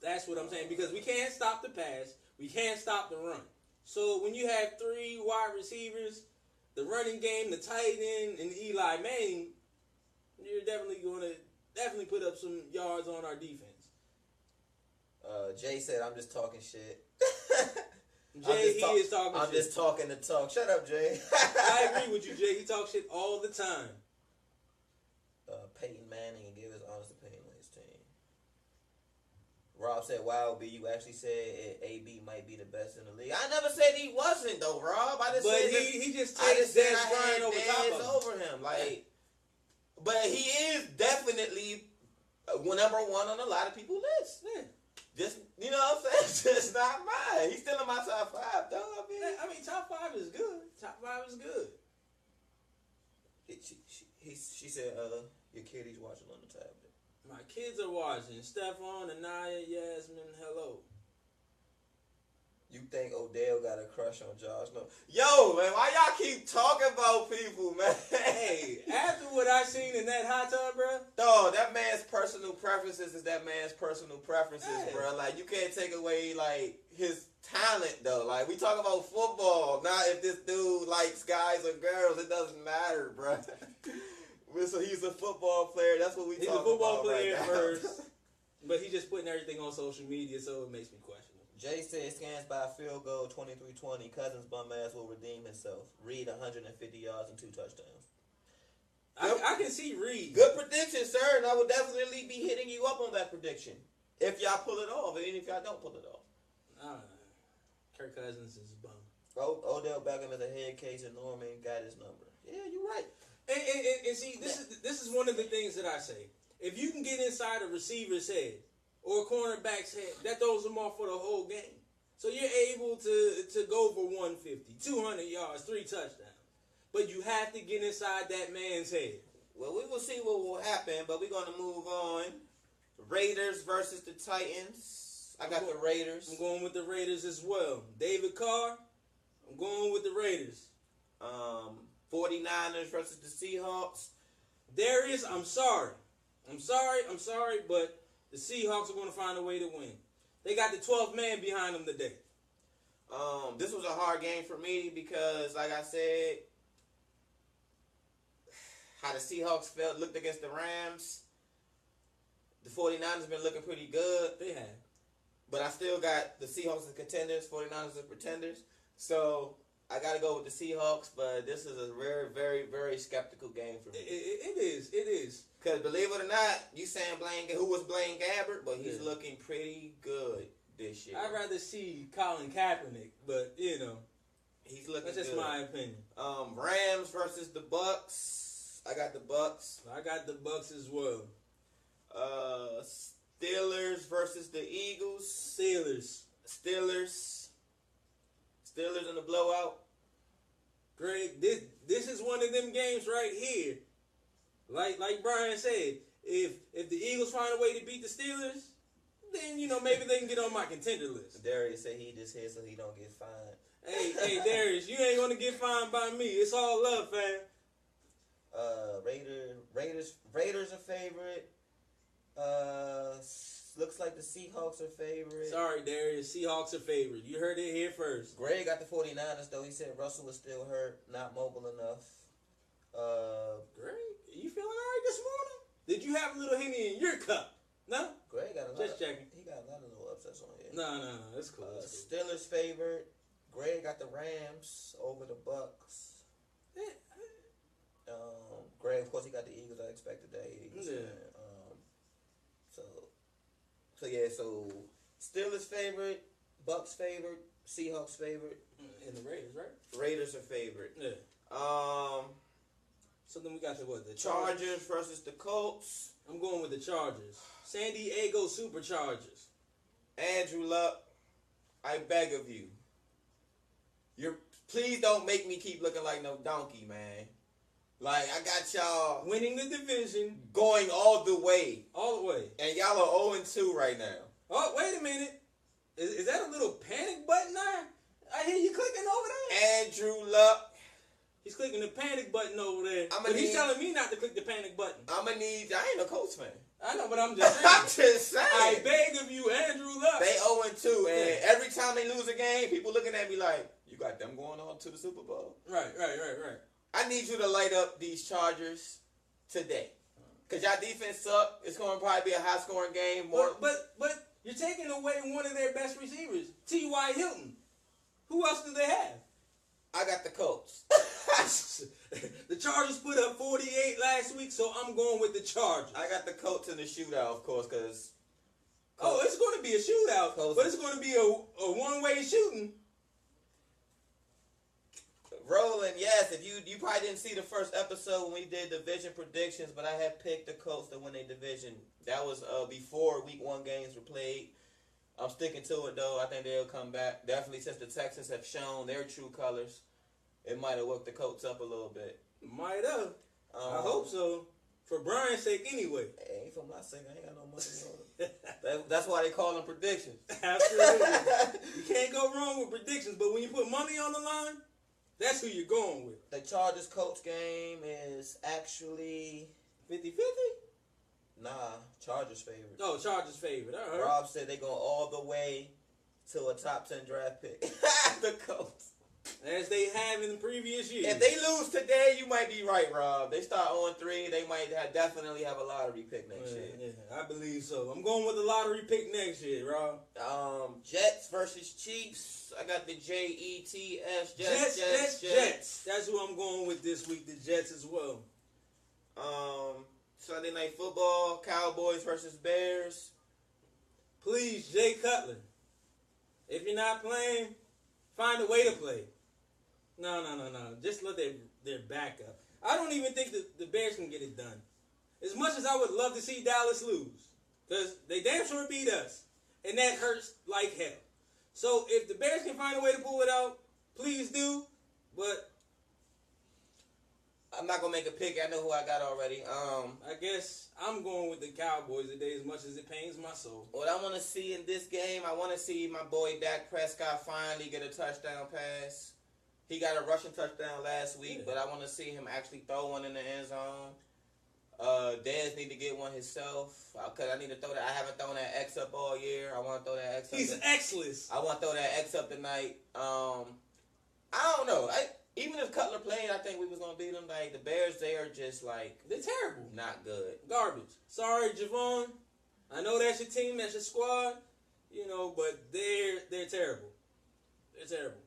That's what I'm saying, because we can't stop the pass. We can't stop the run. So when you have three wide receivers, the running game, the tight end, and Eli Manning, you're definitely going to put up some yards on our defense. Jay said, I'm just talking shit. Jay, he is talking shit. I'm just talking the talk. Shut up, Jay. I agree with you, Jay. He talks shit all the time. Peyton Manning and give his honest opinion on his team. Rob said, wow, B, you actually said AB might be the best in the league. I never said he wasn't, though, Rob. I just said he just takes Dez Bryant over him. Like, but he is definitely Number one on a lot of people's list. Yeah. Just, you know what I'm saying? Just not mine. He's still in my top 5, though. I mean, top 5 is good. Top 5 is good. She said, your kid, he's watching on the tablet. My kids are watching. Stephon, Anaya, Yasmin, hello. You think Odell got a crush on Josh? No. Yo, man, why y'all keep talking about people, man? Hey, after what I seen in that hot tub, bro. Dog, that man's personal preferences is that man's personal preferences, Hey. bro. Like, you can't take away, like, his talent, though. Like, we talk about football, not if this dude likes guys or girls. It doesn't matter, bro. So he's a football player. That's what we talk about. He's a football player right now. first. But he's just putting everything on social media, so it makes me question it. Jay said scans by a field goal 23-20. Cousins bum ass will redeem himself. Reed 150 yards and 2 touchdowns. I can see Reed. Good prediction, sir, and I will definitely be hitting you up on that prediction if y'all pull it off, and even if y'all don't pull it off. Kirk Cousins is a bum. Odell Beckham is a head case, and Norman got his number. Yeah, you're right. And see, this is one of the things that I say. If you can get inside a receiver's head or a cornerback's head, that throws them off for the whole game. So you're able to go for 150, 200 yards, 3 touchdowns. But you have to get inside that man's head. Well, we will see what will happen, but we're going to move on. Raiders versus the Titans. I got the Raiders. I'm going with the Raiders as well. David Carr, I'm going with the Raiders. 49ers versus the Seahawks. Darius, I'm sorry, but the Seahawks are going to find a way to win. They got the 12th man behind them today. This was a hard game for me because, like I said, how the Seahawks looked against the Rams. The 49ers been looking pretty good. They have. But I still got the Seahawks as contenders, 49ers as pretenders. So I got to go with the Seahawks, but this is a very, very, very skeptical game for me. It is. Because believe it or not, you saying who was Blaine Gabbert, but he's looking pretty good this year. I'd rather see Colin Kaepernick, but, you know. He's looking That's just good. my opinion. Rams versus the Bucks. I got the Bucks. I got the Bucks as well. Steelers versus the Eagles. Steelers in the blowout. Greg, this is one of them games right here. Like Brian said, if the Eagles find a way to beat the Steelers, then, you know, maybe they can get on my contender list. Darius said he just here so he don't get fined. Hey, Darius, you ain't gonna get fined by me. It's all love, fam. Raiders are favorite. Looks like the Seahawks are favorite. Sorry, Darius. Seahawks are favorite. You heard it here first. Greg got the 49ers, though. He said Russell was still hurt, not mobile enough. Greg, you feeling all right this morning? Did you have a little Henny in your cup? No? Greg got a lot. Just checking. He got a lot of little upsets on here. No. That's cool. Steelers favorite. Greg got the Rams over the Bucks. Greg, of course, he got the Eagles. I expected that. So Steelers favorite, Bucks favorite, Seahawks favorite, And the Raiders, right? Raiders are favorite. Yeah. So then we got the Chargers versus the Colts. I'm going with the Chargers. San Diego Superchargers. Andrew Luck, I beg of you. Please don't make me keep looking like no donkey, man. Like, I got y'all Winning the division. going all the way. All the way. And y'all are 0-2 right now. Oh, wait a minute. Is that a little panic button there? I hear you clicking over there. Andrew Luck. He's clicking the panic button over there. But he's telling me not to click the panic button. I ain't a Colts fan. I know, but I'm just saying. I'm just saying. I beg of you, Andrew Luck. They 0-2, and every time they lose a game, people looking at me like, you got them going on to the Super Bowl. Right. I need you to light up these Chargers today. Because y'all defense suck. It's going to probably be a high-scoring game. But you're taking away one of their best receivers, T.Y. Hilton. Who else do they have? I got the Colts. The Chargers put up 48 last week, so I'm going with the Chargers. I got the Colts in the shootout, of course, because... it's going to be a shootout, but it's going to be a one-way shooting. Rolling, yes. If you probably didn't see the first episode when we did division predictions, but I had picked the Colts to win their division. That was before Week 1 games were played. I'm sticking to it though. I think they'll come back. Definitely, since the Texans have shown their true colors, it might have woke the Colts up a little bit. Might have. I hope so. For Brian's sake, anyway. Hey, ain't for my sake. I ain't got no money on it. That's why they call them predictions. Absolutely. You can't go wrong with predictions, but when you put money on the line, that's who you're going with. The Chargers-Colts game is actually 50-50? Nah, Chargers favorite. Oh, Chargers favorite. All right. Rob said they go all the way to a top 10 draft pick. The Colts. As they have in the previous years. If they lose today, you might be right, Rob. They start 0-3, they might definitely have a lottery pick next year. Yeah, I believe so. I'm going with the lottery pick next year, Rob. Jets versus Chiefs. I got the Jets. Jets. That's who I'm going with this week, the Jets as well. Sunday Night Football, Cowboys versus Bears. Please, Jay Cutler. If you're not playing, find a way to play. No. Just let their back up. I don't even think the Bears can get it done. As much as I would love to see Dallas lose. Because they damn sure beat us. And that hurts like hell. So if the Bears can find a way to pull it out, please do. But I'm not going to make a pick. I know who I got already. I guess I'm going with the Cowboys today as much as it pains my soul. What I want to see in this game, I want to see my boy Dak Prescott finally get a touchdown pass. He got a rushing touchdown last week, but I want to see him actually throw one in the end zone. Dez need to get one himself because I need to throw that. I haven't thrown that X up all year. I want to throw that X up. He's X-less. I want to throw that X up tonight. I don't know. Even if Cutler played, I think we was gonna beat them. Like the Bears, they are just like they're terrible, not good, garbage. Sorry, Javon. I know that's your team, that's your squad, but they're terrible. They're terrible.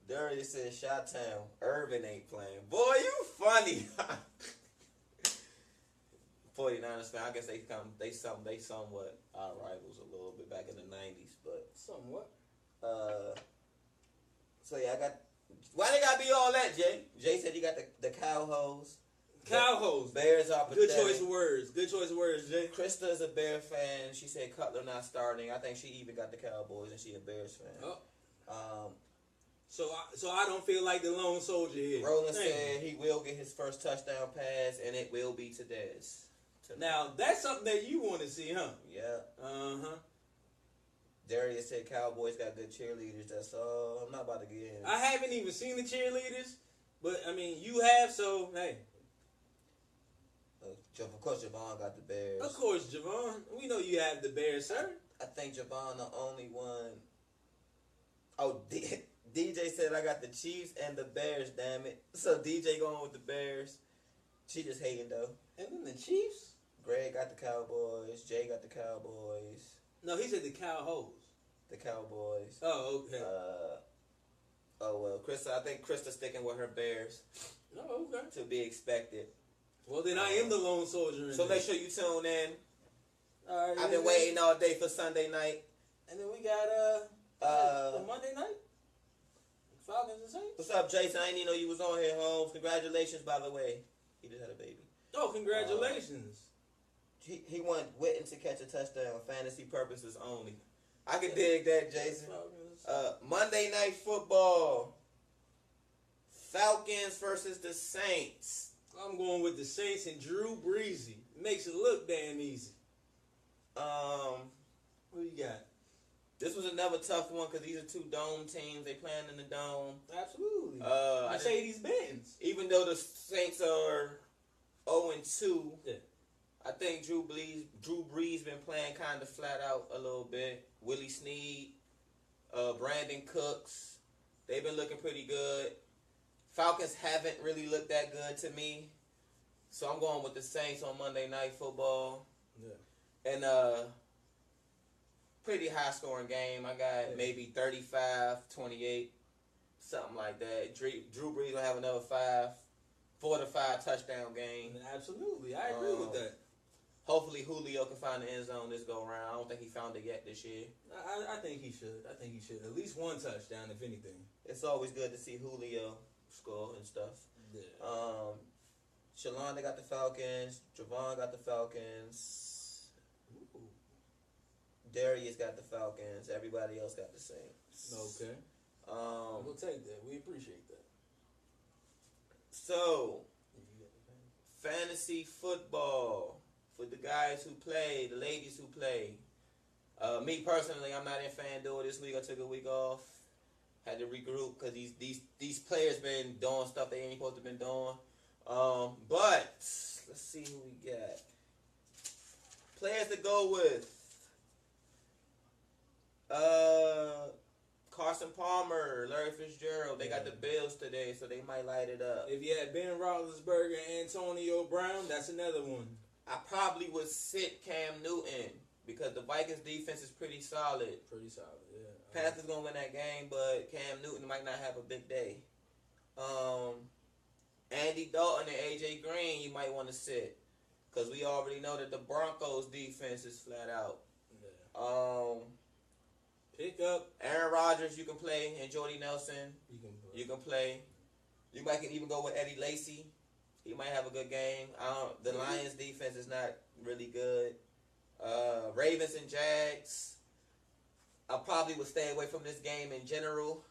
Darius said, "Shot-town, Irvin ain't playing." Boy, you funny. 49ers fan. I guess they somewhat our rivals a little bit back in the 90s, but somewhat. So yeah, I got. Why they gotta be all that, Jay? Jay said you got the cow hose. Cow hose. Bears are pathetic. Good choice of words. Good choice of words, Jay. Krista is a Bear fan. She said Cutler not starting. I think she even got the Cowboys and she a Bears fan. Oh. So I don't feel like the lone soldier here. Roland said he will get his first touchdown pass and it will be to Dez. Now that's something that you want to see, huh? Yeah. Darius said Cowboys got good cheerleaders. That's all. I'm not about to get in. I haven't even seen the cheerleaders, but I mean you have, so hey. Of course, Javon got the Bears. Of course, Javon. We know you have the Bears, sir. I think Javon the only one. Oh, DJ said I got the Chiefs and the Bears. Damn it! So DJ going with the Bears. She just hating though. And then the Chiefs. Greg got the Cowboys. Jay got the Cowboys. No, he said the cow hose. The Cowboys. Oh, okay. Well, Krista. I think Krista's sticking with her Bears. Oh, okay. To be expected. Well, then I am the lone soldier. So make sure you tune in. All right. I've been waiting all day for Sunday night. And then we got Monday night. Falcons and Saints. What's up, Jason? I didn't even know you was on here, Holmes. Congratulations, by the way. He just had a baby. Oh, congratulations. He wanted Witten to catch a touchdown, fantasy purposes only. I can dig that, Jason. Monday Night Football. Falcons versus the Saints. I'm going with the Saints and Drew Breezy. Makes it look damn easy. Who you got? This was another tough one because these are two dome teams. They playing in the dome. Absolutely. Mercedes-Benz. Even though the Saints are 0-2, yeah. I think Drew Brees been playing kind of flat out a little bit. Willie Snead, Brandon Cooks, they've been looking pretty good. Falcons haven't really looked that good to me. So I'm going with the Saints on Monday Night Football. Yeah. And pretty high scoring game. I got maybe 35-28, something like that. Drew Brees will have another 4 to 5 touchdown game. Absolutely. I agree with that. Hopefully Julio can find the end zone this go around. I don't think he found it yet this year. I think he should. I think he should. At least one touchdown, if anything. It's always good to see Julio score and stuff. Yeah. Shalonda got the Falcons. Javon got the Falcons. Ooh. Darius got the Falcons. Everybody else got the Saints. Okay. We'll take that. We appreciate that. So, fantasy football for the guys who play, the ladies who play. Me personally, I'm not in FanDuel this week. I took a week off. Had to regroup because these players been doing stuff they ain't supposed to been doing. But let's see who we got. Players to go with. Carson Palmer, Larry Fitzgerald. They got the Bills today, so they might light it up. If you had Ben Roethlisberger and Antonio Brown, that's another one. I probably would sit Cam Newton because the Vikings defense is pretty solid. Pretty solid, yeah. Panthers gonna win that game, but Cam Newton might not have a big day. Andy Dalton and AJ Green, you might want to sit because we already know that the Broncos defense is flat out. Yeah. Pick up Aaron Rodgers, you can play, and Jordy Nelson, you can play. You might can even go with Eddie Lacy. He might have a good game. The Lions defense is not really good. Ravens and Jags. I probably would stay away from this game in general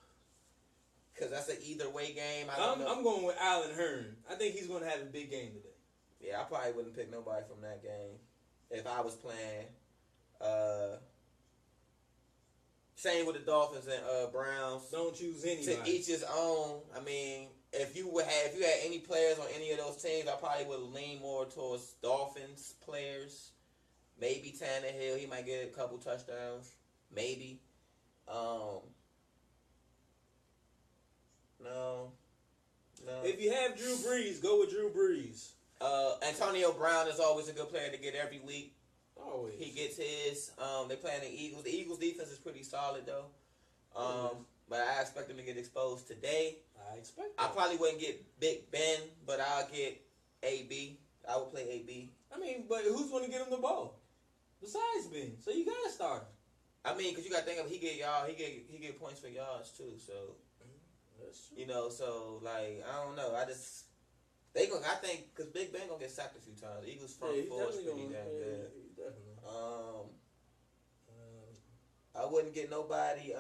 because that's an either way game. I'm going with Allen Hearn. I think he's going to have a big game today. Yeah, I probably wouldn't pick nobody from that game if I was playing. Same with the Dolphins and Browns. Don't choose anybody. To each his own. I mean, if you had any players on any of those teams, I probably would lean more towards Dolphins players. Maybe Tannehill, he might get a couple touchdowns. Maybe. No. If you have Drew Brees, go with Drew Brees. Antonio Brown is always a good player to get every week. Always. He gets his. They playing the Eagles. The Eagles defense is pretty solid though. But I expect them to get exposed today. I probably wouldn't get Big Ben, but I'll get AB. I would play AB. I mean, but who's going to get him the ball besides Ben? So you gotta start him. I mean, because you got to think of he get points for yards too. So that's true. So like I don't know. I think because Big Ben gonna get sacked a few times. The Eagles front four is pretty damn good. Definitely. I wouldn't get nobody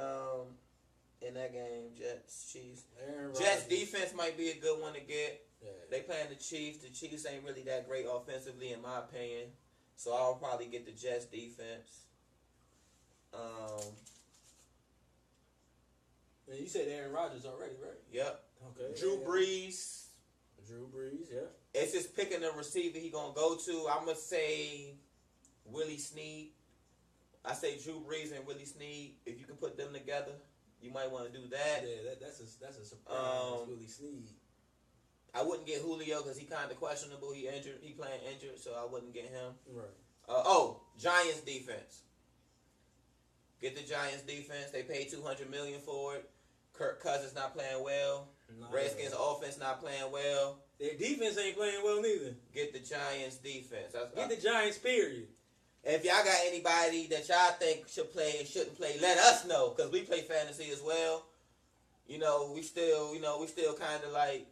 in that game. Jets, Chiefs. Rodgers. Jets defense might be a good one to get. Yeah. They playing the Chiefs. The Chiefs ain't really that great offensively, in my opinion. So I'll probably get the Jets defense. And you said Aaron Rodgers already, right? Yep. Okay. Drew Brees. Yeah. It's just picking the receiver he gonna go to. I'm gonna say Willie Snead. I say Drew Brees and Willie Snead. If you can put them together, you might want to do that. Yeah, that's a surprise. Willie Snead. I wouldn't get Julio because he kind of questionable. He injured. He playing injured, so I wouldn't get him. Right. Giants defense. Get the Giants defense. They paid $200 million for it. Kirk Cousins not playing well. Redskins offense not playing well. Their defense ain't playing well neither. Get the Giants defense. Get the Giants, period. If y'all got anybody that y'all think should play and shouldn't play, let us know because we play fantasy as well. We still kind of like.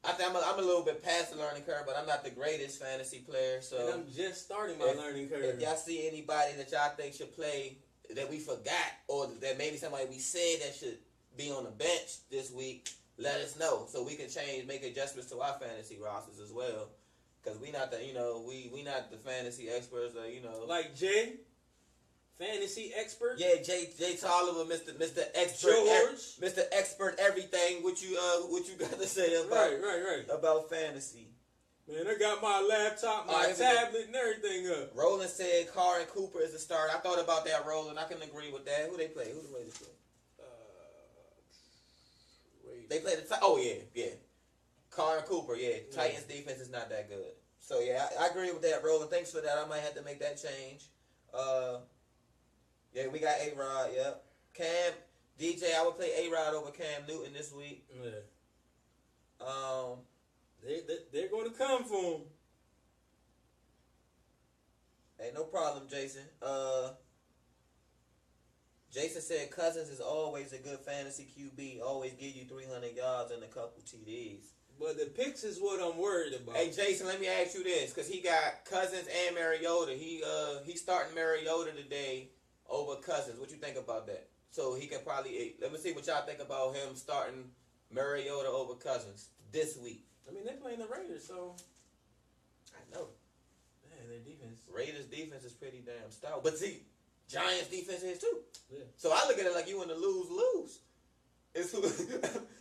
I think I'm a little bit past the learning curve, but I'm not the greatest fantasy player. So and I'm just starting my learning curve. If y'all see anybody that y'all think should play that we forgot, or that maybe somebody we said that should be on the bench this week, let us know so we can make adjustments to our fantasy rosters as well. Because we not the we not the fantasy experts like Jay, fantasy expert. Yeah, Jay Tolliver, Mr. Expert, George. Mr. Expert, everything. What you got to say about right about fantasy? Man, I got my laptop, my tablet, and everything up. Roland said Carr and Cooper is the start. I thought about that, Roland. I can agree with that. Who they play? Who the way they play? They play yeah. Carr and Cooper, yeah. Titans defense is not that good. So yeah, I agree with that, Roland. Thanks for that. I might have to make that change. Yeah, we got A-Rod, yep. Cam, DJ, I would play A-Rod over Cam Newton this week. Yeah. They're going to come for him. Hey, no problem, Jason. Jason said Cousins is always a good fantasy QB. Always give you 300 yards and a couple TDs. But the picks is what I'm worried about. Hey, Jason, let me ask you this, because he got Cousins and Mariota. He's starting Mariota today over Cousins. What you think about that? So he can probably, let me see what y'all think about him starting Mariota over Cousins this week. I mean, they're playing the Raiders, so. I know. Man, their defense. Raiders' defense is pretty damn stout. But see, Giants' defense is too. Yeah. So I look at it like you in the lose-lose. It's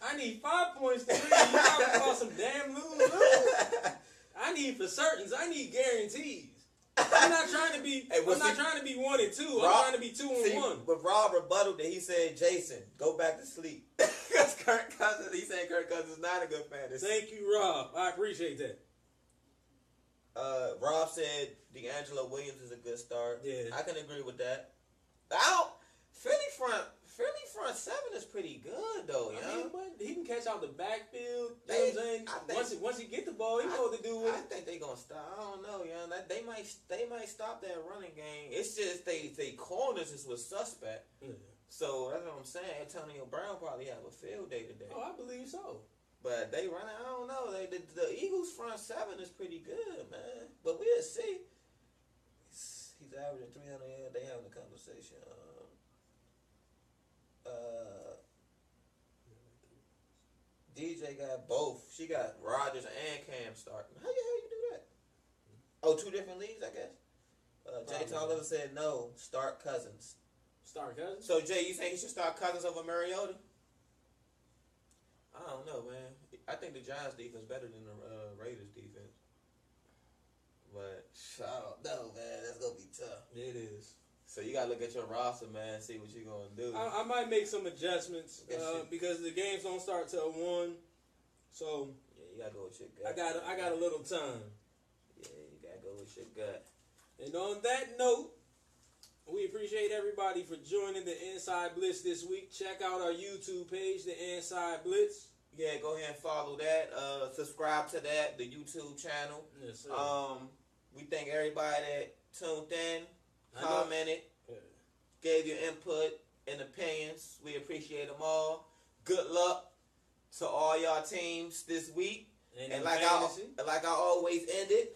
I need 5 points to win. You talking about some damn lose-lose. I need for certains. I need guarantees. I'm not trying to be. I'm not trying to be 1 and 2. I'm trying to be 2 and 1. But Rob rebutted that. He said, "Jason, go back to sleep." Because Kirk Cousins. He said Kirk Cousins is not a good fantasy. Thank you, Rob. I appreciate that. Rob said D'Angelo Williams is a good start. Yeah, I can agree with that. Philly front seven is pretty good though. You know? But he can catch out the backfield. You know what I'm saying? Once he get the ball, he know what to do with it. I think they gonna stop. I don't know, They might stop that running game. It's just they corners is with suspect. Yeah. So that's what I'm saying. Antonio Brown probably have a field day today. Oh, I believe so. But they running. I don't know. The Eagles front seven is pretty good, man. But we'll see. He's averaging 300 yards. They having a conversation. DJ got both. She got Rodgers and Cam starting. How the hell you do that? Oh, 2 different leagues, I guess. Jay Tolliver said no. Start Cousins. Start Cousins? So Jay, you think he should start Cousins over Mariota? I don't know, man. I think the Giants defense better than the Raiders defense. But I don't know, man. That's gonna be tough. It is. So you gotta look at your roster, man. See what you're gonna do. I might make some adjustments because the games don't start till 1. So yeah, you gotta go with your gut. I got a little time. Yeah, you gotta go with your gut. And on that note, we appreciate everybody for joining the Inside Blitz this week. Check out our YouTube page, the Inside Blitz. Yeah, go ahead and follow that. Subscribe to that, the YouTube channel. Yes, sir. We thank everybody that tuned in, commented, gave your input and opinions. We appreciate them all. Good luck to all y'all teams this week. And like I always ended,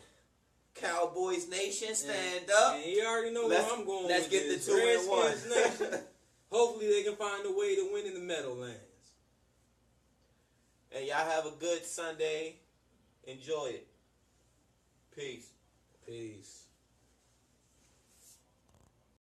Cowboys Nation, stand up. And you already know where I'm going. Let's get the 2-1. Nation. Hopefully they can find a way to win in the Meadowlands. And y'all have a good Sunday. Enjoy it. Peace. Peace.